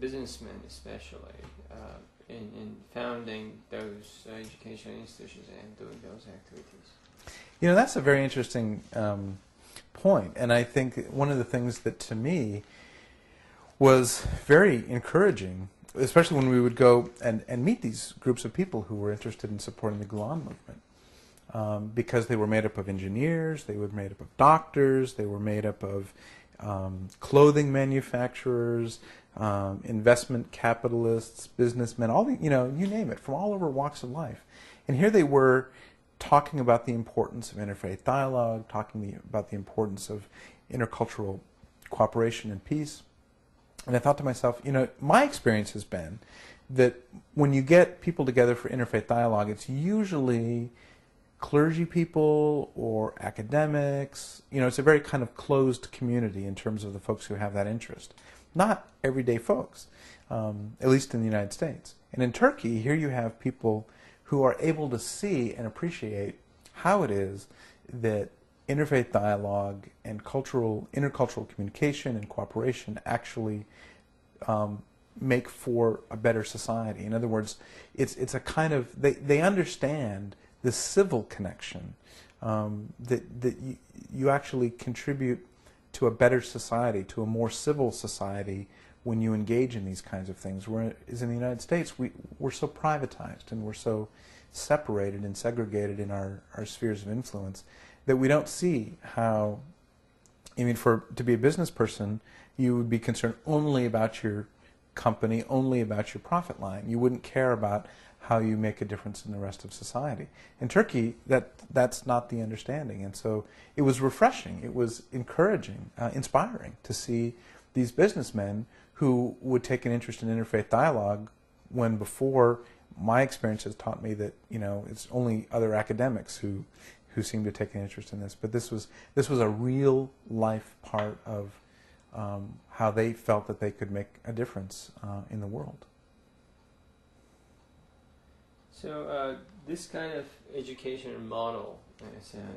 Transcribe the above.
businessmen especially in founding those educational institutions and doing those activities? You know, that's a very interesting point, and I think one of the things that to me was very encouraging, especially when we would go and meet these groups of people who were interested in supporting the Gulen movement, because they were made up of engineers, they were made up of doctors, they were made up of clothing manufacturers, investment capitalists, businessmen, all the, you know, you name it, from all over walks of life. And here they were talking about the importance of interfaith dialogue, talking about the importance of intercultural cooperation and peace. And I thought to myself, you know, my experience has been that when you get people together for interfaith dialogue, it's usually clergy people or academics. You know, it's a very kind of closed community in terms of the folks who have that interest. Not everyday folks, at least in the United States. And in Turkey, here you have people who are able to see and appreciate how it is that interfaith dialogue and intercultural communication and cooperation actually make for a better society. In other words, it's a kind of, they understand the civil connection, that you actually contribute to a better society, to a more civil society when you engage in these kinds of things. Whereas in the United States, we're so privatized and we're so separated and segregated in our spheres of influence that we don't see how, I mean, to be a business person, you would be concerned only about your company, only about your profit line. You wouldn't care about how you make a difference in the rest of society. In Turkey, that's not the understanding. And so it was refreshing, it was encouraging, inspiring to see these businessmen who would take an interest in interfaith dialogue when before my experience has taught me that, you know, it's only other academics who seem to take an interest in this. But this was a real life part of how they felt that they could make a difference in the world. So this kind of education model,